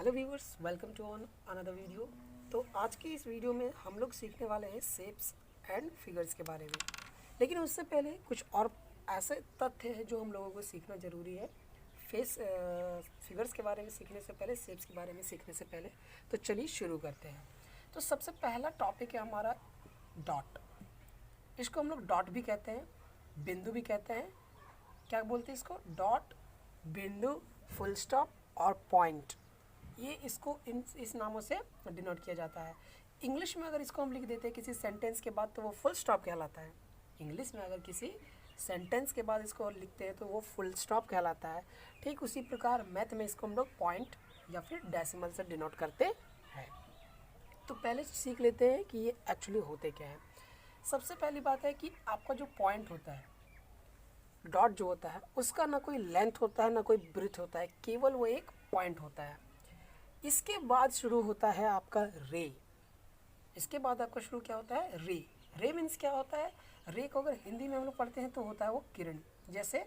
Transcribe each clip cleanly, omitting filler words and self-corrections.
Hello viewers, welcome to on another video. तो आज की इस वीडियो में हम लोग सीखने वाले हैं शेप्स एंड फिगर्स के बारे में। लेकिन उससे पहले कुछ और ऐसे तथ्य हैं जो हम लोगों को सीखना ज़रूरी है फेस फिगर्स के बारे में सीखने से पहले, शेप्स के बारे में सीखने से पहले। तो चलिए शुरू करते हैं। तो सबसे पहला टॉपिक है हमारा डॉट। इसको हम लोग डॉट भी कहते हैं, बिंदु भी कहते हैं। क्या बोलते हैं इसको? डॉट, बिंदु, फुल स्टॉप और पॉइंट। ये इसको इस नामों से डिनोट किया जाता है। इंग्लिश में अगर इसको हम लिख देते हैं किसी सेंटेंस के बाद तो वो फुल स्टॉप कहलाता है। इंग्लिश में अगर किसी सेंटेंस के बाद इसको लिखते हैं तो वो फुल स्टॉप कहलाता है। ठीक उसी प्रकार मैथ में इसको हम लोग पॉइंट या फिर डेसिमल से डिनोट करते हैं। तो पहले सीख लेते हैं कि ये एक्चुअली होते क्या है। सबसे पहली बात है कि आपका जो पॉइंट होता है, डॉट जो होता है, उसका ना कोई लेंथ होता है ना कोई ब्रेथ होता है, केवल वो एक पॉइंट होता है। इसके बाद शुरू होता है आपका रे। इसके बाद आपका शुरू क्या होता है? रे। रे मीन्स क्या होता है? रे को अगर हिंदी में हम लोग पढ़ते हैं तो होता है वो किरण। जैसे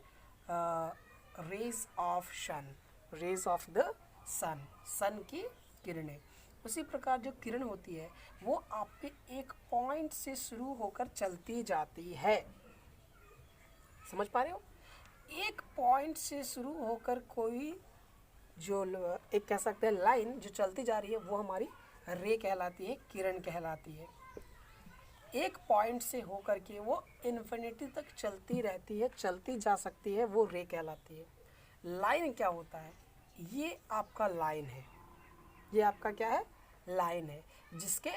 rays of sun, rays of the sun, sun की किरणें। उसी प्रकार जो किरण होती है वो आपके एक पॉइंट से शुरू होकर चलती जाती है। समझ पा रहे हो? एक पॉइंट से शुरू होकर कोई जो एक कह सकते हैं लाइन जो चलती जा रही है वो हमारी रे कहलाती है, किरण कहलाती है। एक पॉइंट से होकर के वो इन्फिनिटी तक चलती रहती है, चलती जा सकती है, वो रे कहलाती है। लाइन क्या होता है? ये आपका लाइन है, ये आपका क्या है? लाइन है, जिसके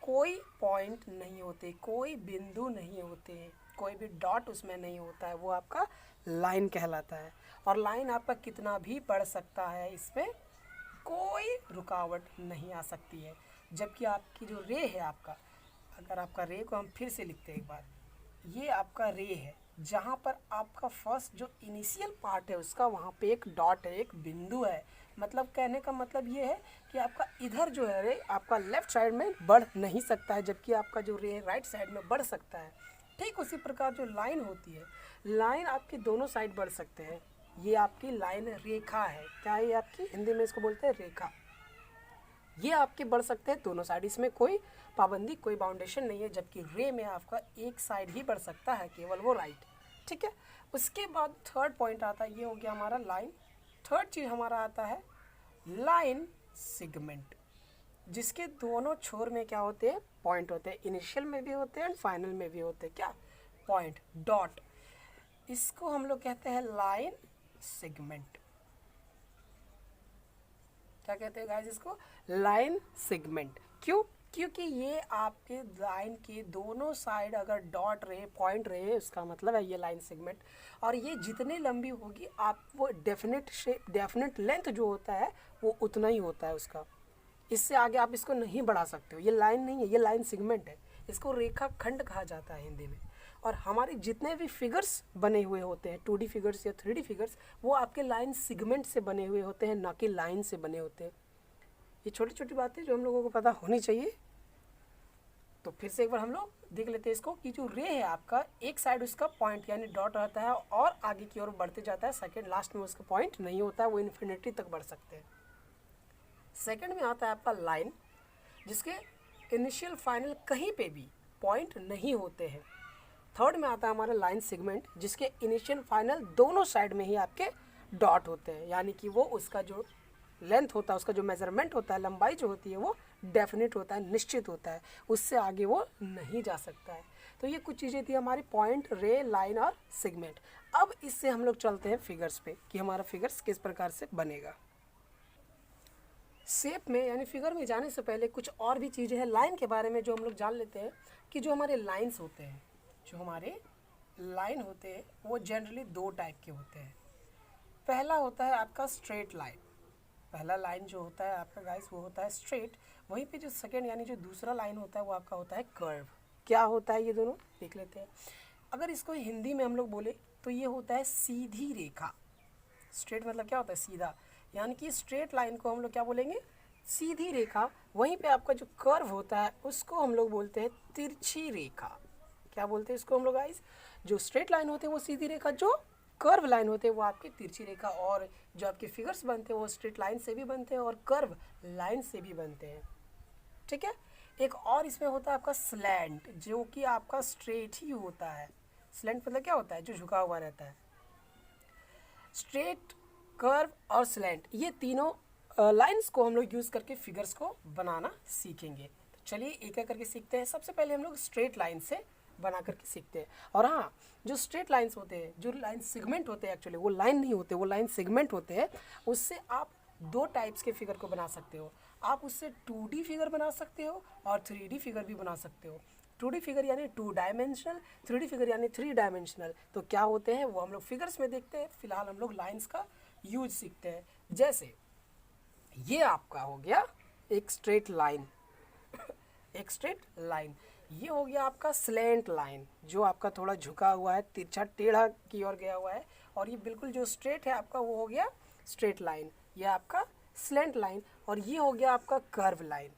कोई पॉइंट नहीं होते, कोई बिंदु नहीं होते, कोई भी डॉट उसमें नहीं होता है, वो आपका लाइन कहलाता है। और लाइन आपका कितना भी बढ़ सकता है, इसमें कोई रुकावट नहीं आ सकती है। जबकि आपकी जो रे है आपका, अगर आपका रे को हम फिर से लिखते हैं एक बार, ये आपका रे है, जहाँ पर आपका फर्स्ट जो इनिशियल पार्ट है उसका, वहाँ पे एक डॉट है, एक बिंदु है। मतलब कहने का मतलब ये है कि आपका इधर जो है रे आपका लेफ्ट साइड में बढ़ नहीं सकता है, जबकि आपका जो रे राइट साइड में बढ़ सकता है। ठीक उसी प्रकार जो लाइन होती है, लाइन आपकी दोनों साइड बढ़ सकते हैं। ये आपकी लाइन रेखा है। क्या है ये आपकी? हिंदी में इसको बोलते हैं रेखा। ये आपके बढ़ सकते हैं दोनों साइड, इसमें कोई पाबंदी, कोई बाउंडेशन नहीं है। जबकि रे में आपका एक साइड ही बढ़ सकता है, केवल वो राइट। ठीक है। उसके बाद थर्ड पॉइंट आता है, ये हो गया हमारा लाइन। थर्ड चीज़ हमारा आता है लाइन सेगमेंट, जिसके दोनों छोर में क्या होते हैं? पॉइंट होते हैं। इनिशियल में भी होते हैं एंड फाइनल में भी होते हैं। क्या? Point, dot. इसको हम लोग कहते हैं लाइन सेगमेंट। क्या कहते हैं गाइस इसको? Line segment. क्यों? क्योंकि ये आपके लाइन के दोनों साइड अगर डॉट रहे, पॉइंट रहे, उसका मतलब है ये लाइन सेगमेंट। और ये जितनी लंबी होगी आप वो डेफिनेट शेप, डेफिनेट लेंथ जो होता है वो उतना ही होता है उसका। इससे आगे आप इसको नहीं बढ़ा सकते हो। ये लाइन नहीं है, ये लाइन सेगमेंट है। इसको रेखा खंड कहा जाता है हिंदी में। और हमारे जितने भी फिगर्स बने हुए होते हैं, 2D फिगर्स या 3D फिगर्स, वो आपके लाइन सेगमेंट से बने हुए होते हैं, ना कि लाइन से बने होते हैं। ये छोटी छोटी बातें जो हम लोगों को पता होनी चाहिए। तो फिर से एक बार हम लोग देख लेते हैं इसको कि जो रे है आपका, एक साइड उसका पॉइंट यानी डॉट रहता है और आगे की ओर बढ़ते जाता है। सेकेंड लास्ट में उसका पॉइंट नहीं होता है, वो इन्फिनिटी तक बढ़ सकते हैं। सेकेंड में आता है आपका लाइन, जिसके इनिशियल फाइनल कहीं पे भी पॉइंट नहीं होते हैं। थर्ड में आता है हमारा लाइन सेगमेंट, जिसके इनिशियल फाइनल दोनों साइड में ही आपके डॉट होते हैं, यानी कि वो उसका जो लेंथ होता है, उसका जो मेजरमेंट होता है, लंबाई जो होती है, वो डेफिनेट होता है, निश्चित होता है, उससे आगे वो नहीं जा सकता है। तो ये कुछ चीज़ें थी हमारी पॉइंट, रे, लाइन और सेगमेंट। अब इससे हम लोग चलते हैं फिगर्स पे कि हमारा फिगर्स किस प्रकार से बनेगा। शेप में यानी फिगर में जाने से पहले कुछ और भी चीज़ें हैं लाइन के बारे में जो हम लोग जान लेते हैं कि जो हमारे लाइन्स होते हैं, जो हमारे लाइन होते हैं वो जनरली दो टाइप के होते हैं। पहला होता है आपका स्ट्रेट लाइन। पहला लाइन जो होता है आपका गाइस वो होता है स्ट्रेट। वहीं पे जो सेकेंड यानी जो दूसरा लाइन होता है वो आपका होता है कर्व। क्या होता है ये दोनों देख लेते हैं। अगर इसको हिंदी में हम लोग बोले तो ये होता है सीधी रेखा। स्ट्रेट मतलब क्या होता है? सीधा। यानी कि स्ट्रेट लाइन को हम लोग क्या बोलेंगे? सीधी रेखा। वहीं पे आपका जो कर्व होता है उसको हम लोग बोलते हैं तिरछी रेखा। क्या बोलते हैं इसको हम लोग गाइस? जो स्ट्रेट लाइन होते हैं वो सीधी रेखा, जो कर्व लाइन होते हैं वो आपकी तिरछी रेखा, और जो आपके फिगर्स बनते हैं वो स्ट्रेट लाइन से भी बनते हैं और कर्व लाइन से भी बनते हैं। ठीक है। एक और इसमें होता है आपका स्लैंट, जो कि आपका स्ट्रेट ही होता है। स्लैंट मतलब क्या होता है? जो झुका हुआ रहता है। स्ट्रेट, कर्व और स्लैंट, ये तीनों लाइंस को हम लोग यूज़ करके फिगर्स को बनाना सीखेंगे। तो चलिए एक एक करके सीखते हैं। सबसे पहले हम लोग स्ट्रेट लाइन से बना करके सीखते हैं। और हाँ, जो स्ट्रेट लाइंस होते हैं, जो लाइन सेगमेंट होते हैं, एक्चुअली वो लाइन नहीं होते, वो लाइन सेगमेंट होते हैं, उससे आप दो टाइप्स के फिगर को बना सकते हो। आप उससे 2D फिगर बना सकते हो और 3D फिगर भी बना सकते हो। 2D फिगर यानी 2 डायमेंशनल, 3D फिगर यानी 3 डायमेंशनल। तो क्या होते हैं वो हम लोग फिगर्स में देखते हैं। फिलहाल हम लोग लाइंस का यूज सीखते हैं। जैसे ये आपका हो गया एक स्ट्रेट लाइन एक स्ट्रेट लाइन। ये हो गया आपका स्लैंट लाइन, जो आपका थोड़ा झुका हुआ है, तिरछा टेढ़ा की ओर गया हुआ है। और ये बिल्कुल जो स्ट्रेट है आपका वो हो गया स्ट्रेट लाइन, ये आपका स्लैंट लाइन। और ये हो गया आपका कर्व लाइन।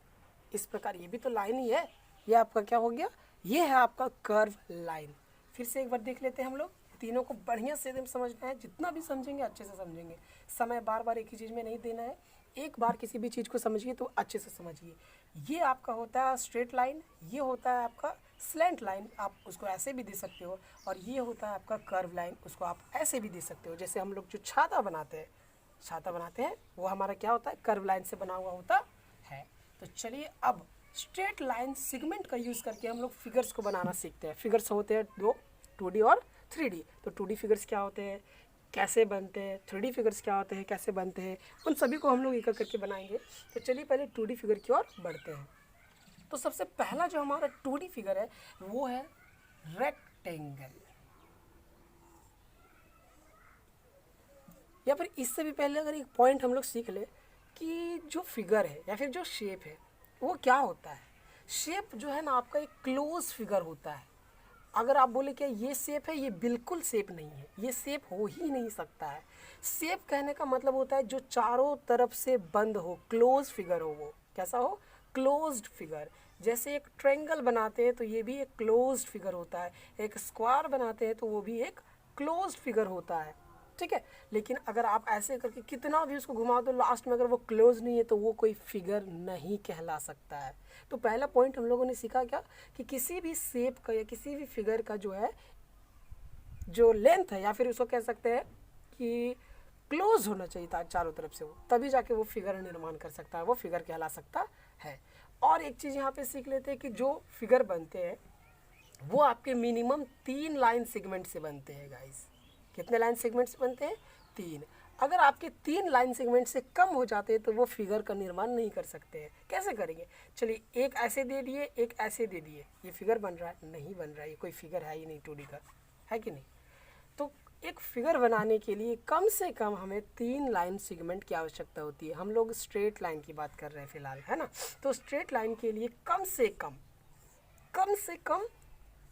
इस प्रकार ये भी तो लाइन ही है। ये आपका क्या हो गया? ये है आपका कर्व लाइन। फिर से एक बार देख लेते हैं हम लोग। तीनों को बढ़िया से एकदम समझना है। जितना भी समझेंगे अच्छे से समझेंगे। समय बार बार एक ही चीज़ में नहीं देना है। एक बार किसी भी चीज़ को समझिए तो अच्छे से समझिए। ये आपका होता है स्ट्रेट लाइन, ये होता है आपका स्लैंट लाइन, आप उसको ऐसे भी दे सकते हो। और ये होता है आपका कर्व लाइन, उसको आप ऐसे भी दे सकते हो। जैसे हम लोग जो छाता बनाते हैं वो हमारा क्या होता है? कर्व लाइन से बना हुआ होता है। तो चलिए अब स्ट्रेट लाइन सेगमेंट का यूज़ करके हम लोग फिगर्स को बनाना सीखते हैं। फिगर्स होते हैं दो, 2D और 3D। तो 2D फिगर्स क्या होते हैं, कैसे बनते हैं, 3D फिगर्स क्या होते हैं, कैसे बनते हैं, उन सभी को हम लोग एक एक करके बनाएंगे। तो चलिए पहले 2D फिगर की ओर बढ़ते हैं। तो सबसे पहला जो हमारा 2D फिगर है वो है रेक्टेंगल। या फिर इससे भी पहले अगर एक पॉइंट हम लोग सीख ले कि जो फिगर है या फिर जो शेप है वो क्या होता है। शेप जो है ना आपका एक क्लोज फिगर होता है। अगर आप बोले कि ये शेप है, ये बिल्कुल शेप नहीं है, ये शेप हो ही नहीं सकता है। शेप कहने का मतलब होता है जो चारों तरफ से बंद हो, क्लोज फिगर हो। वो कैसा हो? Closed figure. जैसे एक ट्रायंगल बनाते हैं तो ये भी एक क्लोज्ड फिगर होता है। एक स्क्वायर बनाते हैं तो वो भी एक क्लोज्ड फिगर होता है। ठीक है। लेकिन अगर आप ऐसे करके कितना भी उसको घुमा दो, लास्ट में अगर वो क्लोज नहीं है तो वो कोई फिगर नहीं कहला सकता है। तो पहला पॉइंट हम लोगों ने सीखा क्या कि किसी भी शेप का या किसी भी फिगर का जो है जो लेंथ है, या फिर उसको कह सकते हैं कि क्लोज होना चाहिए था चारों तरफ से, वो तभी जाके वो फिगर निर्माण कर सकता है, वो फिगर कहला सकता है। और एक चीज़ यहाँ पे सीख लेते हैं कि जो फिगर बनते हैं वो आपके मिनिमम 3 लाइन सेगमेंट से बनते हैं गाइस। कितने लाइन सेगमेंट से बनते हैं? 3। अगर आपके 3 लाइन सेगमेंट से कम हो जाते हैं तो वो फिगर का निर्माण नहीं कर सकते हैं। कैसे करेंगे? चलिए एक ऐसे दे दिए, एक ऐसे दे दिए, ये फिगर बन रहा है? नहीं बन रहा है, ये कोई फिगर है ही नहीं 2D का, है कि नहीं? तो एक फिगर बनाने के लिए कम से कम हमें 3 लाइन सेगमेंट की आवश्यकता होती है। हम लोग स्ट्रेट लाइन की बात कर रहे हैं फिलहाल, है ना? तो स्ट्रेट लाइन के लिए कम से कम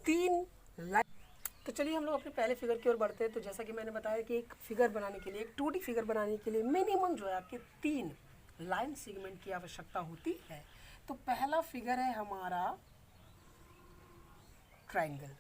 3 लाइन। तो चलिए हम लोग अपने पहले फिगर की ओर बढ़ते हैं। तो जैसा कि मैंने बताया कि एक फिगर बनाने के लिए, एक 2D फिगर बनाने के लिए मिनिमम जो है आपके 3 लाइन सेगमेंट की आवश्यकता होती है। तो पहला फिगर है हमारा ट्रायंगल।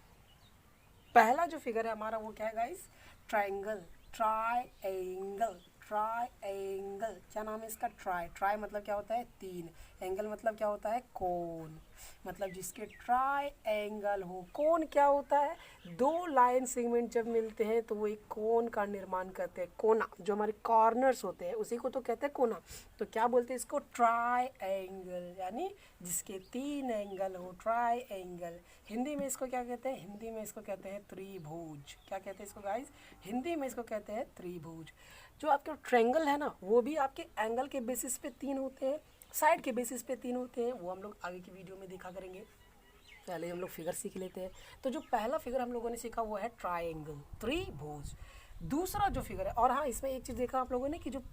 पहला जो फिगर है हमारा वो क्या है गाइस? Triangle, triangle, triangle. क्या नाम है इसका? ट्राई मतलब क्या होता है? 3। एंगल मतलब क्या होता है? कोण। मतलब जिसके ट्रायंगल हो। कोण क्या होता है? 2 लाइन सेगमेंट जब मिलते हैं तो वो एक कोण का निर्माण करते हैं। कोना, जो हमारे कॉर्नर्स होते हैं उसी को तो कहते हैं कोना। तो क्या बोलते हैं इसको? ट्रायंगल, यानी जिसके 3 एंगल हो, ट्रायंगल। हिंदी में इसको क्या कहते हैं? हिंदी में इसको कहते हैं त्रिभुज। क्या कहते हैं इसको गाइस? हिंदी में इसको कहते हैं त्रिभुज। जो आपके ट्रायंगल है ना, वो भी आपके एंगल के बेसिस पे 3 होते हैं, साइड के बेसिस पे 3 होते हैं। वो हम लोग आगे की वीडियो में देखा करेंगे। पहले हम लोग फिगर सीख लेते हैं। तो जो पहला फिगर हम लोगों ने सीखा वो है ट्रायंगल, त्रिभुज। दूसरा जो फिगर है, और हाँ इसमें एक चीज़ देखा आप लोगों ने कि जो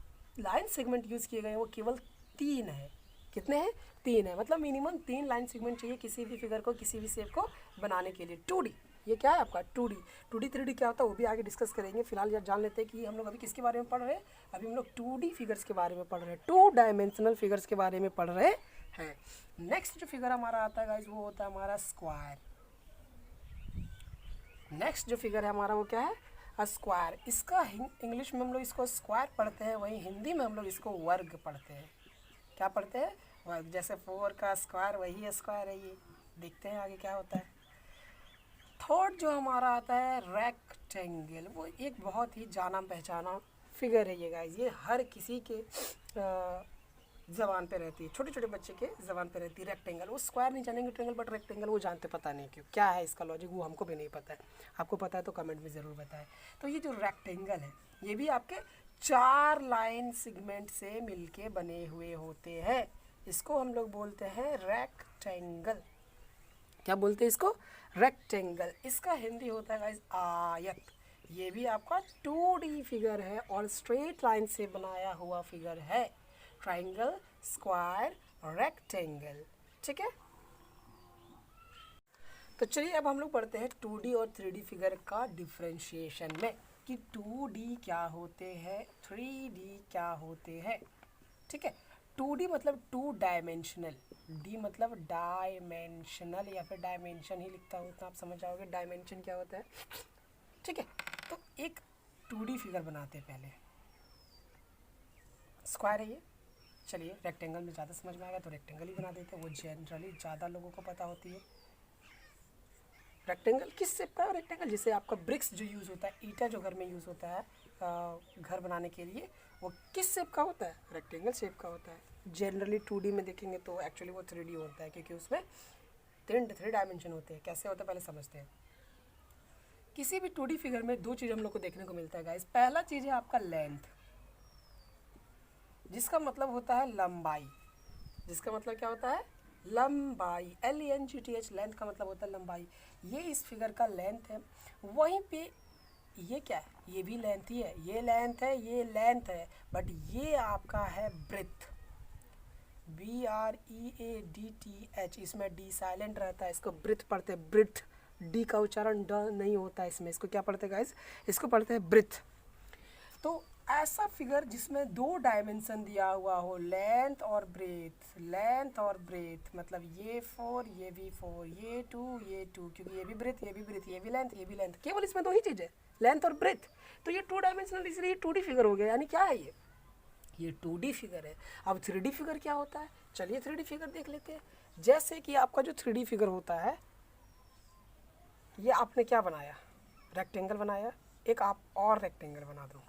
लाइन सेगमेंट यूज़ किए गए हैं वो केवल 3 है। कितने हैं? 3 है। मतलब मिनिमम 3 लाइन सेगमेंट चाहिए किसी भी फिगर को, किसी भी शेप को बनाने के लिए। 2D, ये क्या है आपका? 2D। 2D 3D क्या होता है वो भी आगे डिस्कस करेंगे। फिलहाल यार जान लेते हैं कि हम लोग अभी किसके बारे में पढ़ रहे हैं। अभी हम लोग 2D फिगर्स के बारे में पढ़ रहे हैं, 2 डायमेंशनल फिगर्स के बारे में पढ़ रहे हैं। नेक्स्ट जो फिगर हमारा आता है गाइस वो होता है हमारा स्क्वायर। नेक्स्ट जो फिगर है हमारा वो क्या है? स्क्वायर, इसका इंग्लिश में हम लोग इसको स्क्वायर पढ़ते हैं, वहीं हिंदी में हम लोग इसको वर्ग पढ़ते हैं। क्या पढ़ते हैं? वर्ग। जैसे 4 का स्क्वायर वही स्क्वायर है ये। देखते हैं आगे क्या होता है। थर्ड जो हमारा आता है रेक्टेंगल, वो एक बहुत ही जाना पहचाना फिगर है ये गाइस। ये हर किसी के ज़बान पे रहती है, छोटे छोटे बच्चे के ज़बान पे रहती है। रेक्टेंगल, वो स्क्वायर नहीं जानेंगे ट्रेंगल, बट रेक्टेंगल वो जानते, पता नहीं क्यों क्या है इसका लॉजिक, वो हमको भी नहीं पता है। आपको पता है तो कमेंट में ज़रूर बताएं। तो ये जो रेक्टेंगल है ये भी आपके 4 लाइन सेगमेंट से मिलके बने हुए होते हैं। इसको हम लोग बोलते हैं रेक्टेंगल। क्या बोलते हैं इसको? रेक्टेंगल। इसका हिंदी होता है गाइस आयत। ये भी आपका 2D फिगर है और स्ट्रेट लाइन से बनाया हुआ फिगर है। Triangle, square, rectangle. ठीक है, तो चलिए अब हम लोग पढ़ते हैं 2D और 3D फिगर का डिफरेंशिएशन में, कि 2D क्या होते हैं, 3D क्या होते हैं। ठीक है, 2D मतलब 2 डायमेंशनल, D मतलब डायमेंशनल या फिर डायमेंशन ही लिखता हूँ तो आप समझ जाओगे डायमेंशन क्या होता है। ठीक है, तो एक 2D फिगर बनाते हैं पहले। स्क्वायर है ये, चलिए रेक्टेंगल में ज़्यादा समझ में आएगा तो रेक्टेंगल ही बना देते हैं, वो जनरली ज़्यादा लोगों को पता होती है। रेक्टेंगल किस शेप का है? रेक्टेंगल जैसे आपका ब्रिक्स जो यूज़ होता है, ईटा जो घर में यूज़ होता है घर बनाने के लिए, वो किस शेप का होता है? रेक्टेंगल शेप का होता है। जनरली 2D में देखेंगे तो एक्चुअली वो 3D होता है, क्योंकि उसमें 3 डायमेंशन होते हैं। कैसे होता है पहले समझते हैं। किसी भी 2D फिगर में 2 चीज़ हम लोग को देखने को मिलता है गाइस। पहला चीज़ है आपका लेंथ, जिसका मतलब होता है लंबाई। जिसका मतलब क्या होता है? लंबाई। LENGTH, लेंथ का मतलब होता है लंबाई। ये इस फिगर का लेंथ है। वहीं पे ये क्या है? ये भी लेंथ ही है। ये लेंथ है, ये लेंथ है, बट ये आपका है ब्रेथ। BREADTH, इसमें D साइलेंट रहता है, इसको ब्रेथ पढ़ते हैं। ब्रेथ, D का उच्चारण ड नहीं होता है इसमें। इसको क्या पढ़ते हैं गाइस? इसको पढ़ते हैं ब्रेथ। तो ऐसा फिगर जिसमें 2 डायमेंशन दिया हुआ हो, लेंथ और ब्रेथ, लेंथ और ब्रेथ, मतलब ये 4, ये भी 4, ये 2, ये 2, क्योंकि ये भी ब्रेथ, ये भी ब्रेथ, ये भी लेंथ, ये भी लेंथ, केवल इसमें 2 ही चीज़ है, लेंथ और ब्रेथ। तो ये 2 डायमेंशनल, इसलिए 2D फिगर हो गया। यानी क्या है ये 2D फिगर है। अब 3D फिगर क्या होता है? चलिए 3D फिगर देख लेते हैं। जैसे कि आपका जो 3D फिगर होता है, ये आपने क्या बनाया? रेक्टेंगल बनाया। एक आप और रेक्टेंगल बना दो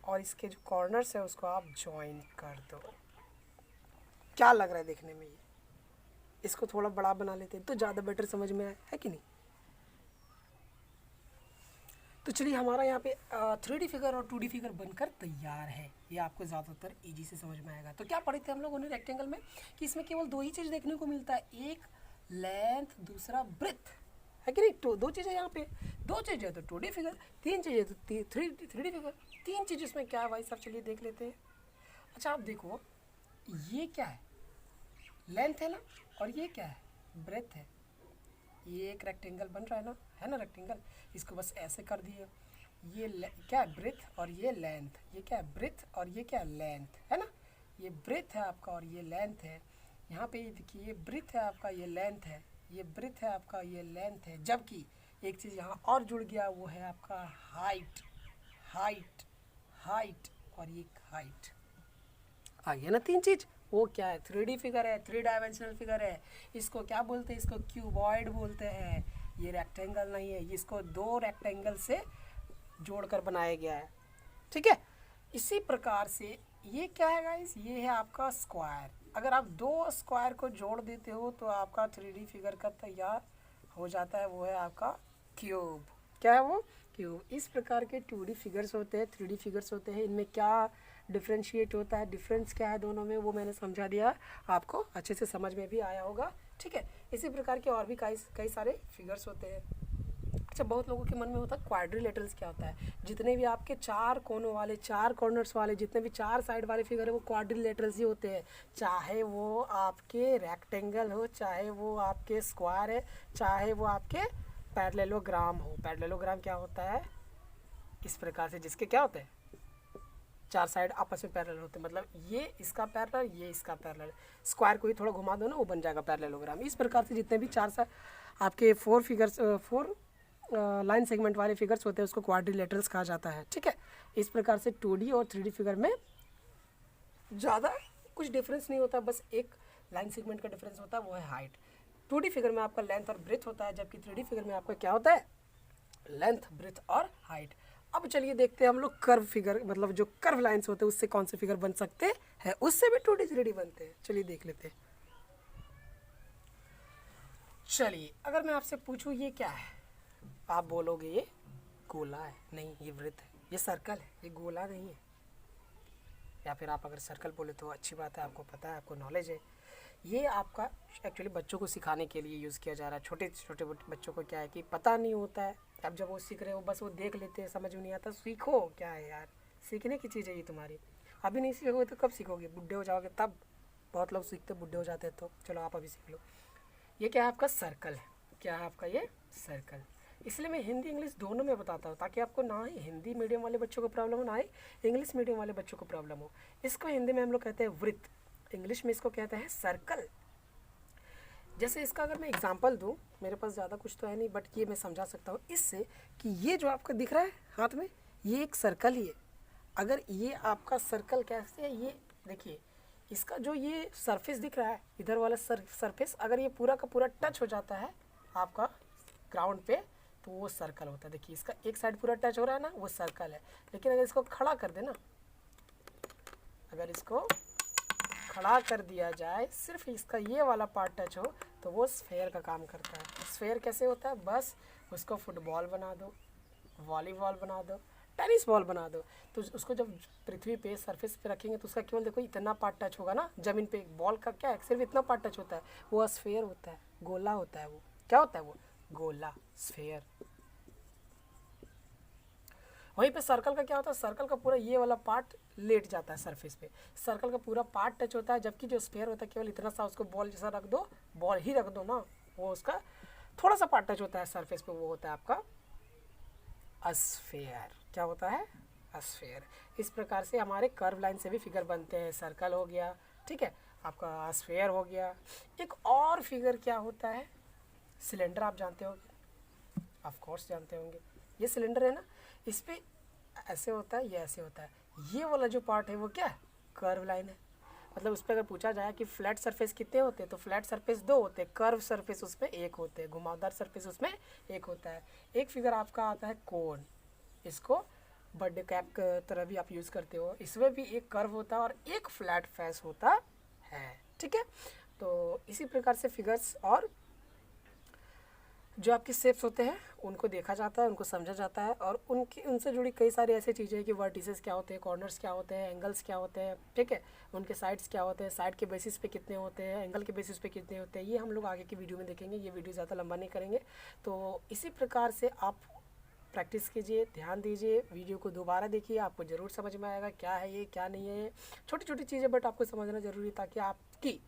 और इसके जो कॉर्नर्स है उसको आप ज्वाइन कर दो। क्या लग रहा है देखने में? ये इसको थोड़ा बड़ा बना लेते हैं तो ज़्यादा बेटर समझ में आए, है कि नहीं? तो चलिए हमारा यहाँ पे 3D फिगर और 2D फिगर बनकर तैयार है। ये आपको ज़्यादातर इजी से समझ में आएगा। तो क्या पढ़े थे हम लोगों ने रेक्टेंगल में, कि इसमें केवल 2 ही चीज़ देखने को मिलता है, एक लेंथ, दूसरा ब्रेथ, है कि नहीं? तो 2 चीज़ें यहाँ पे, 2 चीज़ें तो 2D फिगर, 3 चीज़ें तो 3D फिगर। 3 चीज़ इसमें क्या है भाई साहब? चलिए देख लेते हैं। अच्छा आप देखो, ये क्या है? लेंथ है ना, और ये क्या है? ब्रेथ है। ये एक रेक्टेंगल बन रहा है ना रेक्टेंगल। इसको बस ऐसे कर दिए। ये क्या है? ब्रेथ और ये लेंथ। ये क्या है? ब्रेथ और ये क्या है? लेंथ, है ना? ये ब्रेथ है आपका और ये लेंथ है। यहाँ पे ये देखिए, ये ब्रेथ है आपका, ये लेंथ है। ये ब्रेथ है आपका, ये लेंथ है। जबकि एक चीज़ यहाँ और जुड़ गया, वो है आपका हाइट। हाइट, हाइट और ये हाइट आ गया ना 3 चीज़। वो क्या है? 3D फिगर है, 3 डायमेंशनल फिगर है। इसको क्या बोलते हैं? इसको क्यूबॉइड बोलते हैं। ये रेक्टेंगल नहीं है, इसको 2 रेक्टेंगल से जोड़कर बनाया गया है। ठीक है, इसी प्रकार से ये क्या है गाइस? ये है आपका स्क्वायर। अगर आप 2 स्क्वायर को जोड़ देते हो तो आपका 3D फिगर का तैयार हो जाता है। वो है आपका क्यूब। क्या है वो? क्यूब। इस प्रकार के 2D फिगर्स होते हैं, 3D फिगर्स होते हैं। इनमें क्या डिफ्रेंशिएट होता है, डिफरेंस क्या है दोनों में, वो मैंने समझा दिया, आपको अच्छे से समझ में भी आया होगा। ठीक है, इसी प्रकार के और भी कई सारे फिगर्स होते हैं। अच्छा, बहुत लोगों के मन में होता है क्वाड्रिलेटरल्स क्या होता है? जितने भी आपके 4 कोनों वाले, 4 कॉर्नर्स वाले, जितने भी 4 साइड वाले फिगर है वो क्वाड्रिलेटरल्स ही होते हैं। चाहे वो आपके रेक्टेंगल हो, चाहे वो आपके स्क्वायर है, चाहे वो आपके पैरेललोग्राम हो। पैरेललोग्राम क्या होता है? इस प्रकार से जिसके क्या होते हैं? 4 साइड आपस में पैरेलल होते हैं, मतलब ये इसका पैरेलल, ये इसका पैरेलल। स्क्वायर को ही थोड़ा घुमा दो ना, वो बन जाएगा पैरेललोग्राम। इस प्रकार से जितने भी 4 आपके 4 फिगर्स, 4 लाइन सेगमेंट वाले फिगर्स होते हैं उसको क्वाड्रिलेटरल्स कहा जाता है, ठीक है। इस प्रकार से 2D और 3D फिगर में ज़्यादा कुछ डिफरेंस नहीं होता, बस एक लाइन सेगमेंट का डिफरेंस होता है, वो है हाइट। 2D फिगर में आपका लेंथ और ब्रेथ होता है, जबकि 3D फिगर में आपका क्या होता है, लेंथ, ब्रेथ और हाइट। अब चलिए देखते हैं हम लोग कर्व फिगर, मतलब जो कर्व लाइंस होते हैं उससे कौन से फिगर बन सकते हैं, उससे भी 2D 3D बनते हैं। चलिए देख लेते हैं। चलिए अगर मैं आपसे पूछूं ये क्या है, आप बोलोगे ये गोला है, नहीं ये वृत्त है, ये सर्कल है, ये गोला नहीं है। या फिर आप अगर सर्कल बोले तो अच्छी बात है, आपको पता है, आपको नॉलेज है। ये आपका एक्चुअली बच्चों को सिखाने के लिए यूज़ किया जा रहा है। छोटे छोटे बच्चों को क्या है कि पता नहीं होता है, अब जब वो सीख रहे हो बस वो देख लेते हैं, समझ में नहीं आता। सीखो, क्या है यार, सीखने की चीज़ है ये तुम्हारी। अभी नहीं सीखोगे तो कब सीखोगे, बुढ़े हो जाओगे तब। बहुत लोग सीखते बुढ़े हो जाते हैं, तो चलो आप अभी सीख लो। ये क्या है, आपका सर्कल है। क्या है आपका ये सर्कल। इसलिए मैं हिंदी इंग्लिश दोनों में बताता हूँ, ताकि आपको ना ही हिंदी मीडियम वाले बच्चों को प्रॉब्लम हो, ना ही इंग्लिश मीडियम वाले बच्चों को प्रॉब्लम हो। इसको हिंदी में हम लोग कहते हैं वृत्त, इंग्लिश में इसको कहते हैं सर्कल। जैसे इसका अगर मैं एग्जांपल दूं, मेरे पास ज़्यादा कुछ तो है नहीं, बट ये मैं समझा सकता हूँ इससे कि ये जो आपको दिख रहा है हाथ में, ये एक सर्कल ही है। अगर ये आपका सर्कल कैसे है, ये देखिए, इसका जो ये सरफेस दिख रहा है, इधर वाला सरफेस, अगर ये पूरा का पूरा टच हो जाता है आपका ग्राउंड पे, तो वो सर्कल होता है। देखिए इसका एक साइड पूरा टच हो रहा है ना, वो सर्कल है। लेकिन अगर इसको खड़ा कर देना, अगर इसको खड़ा कर दिया जाए, सिर्फ इसका ये वाला पार्ट टच हो, तो वो स्फेयर का काम करता है। स्फेयर कैसे होता है, बस उसको फुटबॉल बना दो, वॉलीबॉल बना दो, टेनिस बॉल बना दो, तो उसको जब पृथ्वी पे सरफेस पे रखेंगे तो उसका केवल देखो इतना पार्ट टच होगा ना जमीन पे। बॉल का क्या है, सिर्फ इतना पार्ट टच होता है, वो स्फेयर होता है, गोला होता है। वो क्या होता है, वो गोला, स्फेयर। वहीं पे सर्कल का क्या होता है, सर्कल का पूरा ये वाला पार्ट लेट जाता है सरफेस पे, सर्कल का पूरा पार्ट टच होता है। जबकि जो स्फेयर होता है केवल इतना सा, उसको बॉल जैसा रख दो, बॉल ही रख दो ना, वो उसका थोड़ा सा पार्ट टच होता है सरफेस पे, वो होता है आपका स्फेयर। क्या होता है, स्फेयर। इस प्रकार से हमारे कर्व लाइन से भी फिगर बनते हैं। सर्कल हो गया, ठीक है, आपका स्फेयर हो गया। एक और फिगर क्या होता है, सिलेंडर। आप जानते होंगे, ऑफ कोर्स जानते होंगे। ये सिलेंडर है ना, इस पे ऐसे होता है, ये ऐसे होता है। ये वाला जो पार्ट है वो क्या है, कर्व लाइन है। मतलब उस पर अगर पूछा जाए कि फ्लैट सरफेस कितने होते हैं, तो फ्लैट सरफेस 2 होते हैं, कर्व सरफेस उसमें 1 होते हैं, घुमावदार सरफेस उसमें 1 होता है। एक फिगर आपका आता है कोन, इसको बर्थडे कैप की तरह भी आप यूज़ करते हो। इसमें भी एक कर्व होता है और एक फ्लैट फेस होता है, ठीक है। तो इसी प्रकार से फिगर्स और जो आपके शेप्स होते हैं उनको देखा जाता है, उनको समझा जाता है, और उनसे जुड़ी कई सारी ऐसी चीज़ें हैं कि वर्टिसेस क्या होते हैं, कॉर्नर्स क्या होते हैं, एंगल्स क्या होते हैं, ठीक है, उनके साइड्स क्या होते हैं, साइड के बेसिस पे कितने होते हैं, एंगल के बेसिस पे कितने होते हैं, ये हम लोग आगे की वीडियो में देखेंगे। ये वीडियो ज़्यादा लंबा नहीं करेंगे। तो इसी प्रकार से आप प्रैक्टिस कीजिए, ध्यान दीजिए, वीडियो को दोबारा देखिए, आपको ज़रूर समझ में आएगा क्या है ये, क्या नहीं है। छोटी छोटी चीज़ें बट आपको समझना ज़रूरी, ताकि आपकी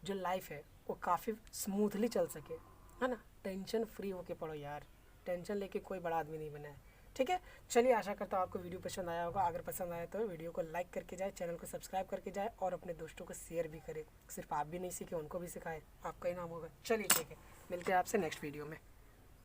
जो लाइफ है वो काफ़ी स्मूथली चल सके, है ना। टेंशन फ्री होके पढ़ो यार, टेंशन लेके कोई बड़ा आदमी नहीं बना है, ठीक है। चलिए, आशा करता हूँ आपको वीडियो पसंद आया होगा। अगर पसंद आया तो वीडियो को लाइक करके जाए, चैनल को सब्सक्राइब करके जाए, और अपने दोस्तों को शेयर भी करें। सिर्फ आप भी नहीं सीखे, उनको भी सिखाएं, आपका ही नाम होगा। चलिए ठीक है, मिलते हैं आपसे नेक्स्ट वीडियो में।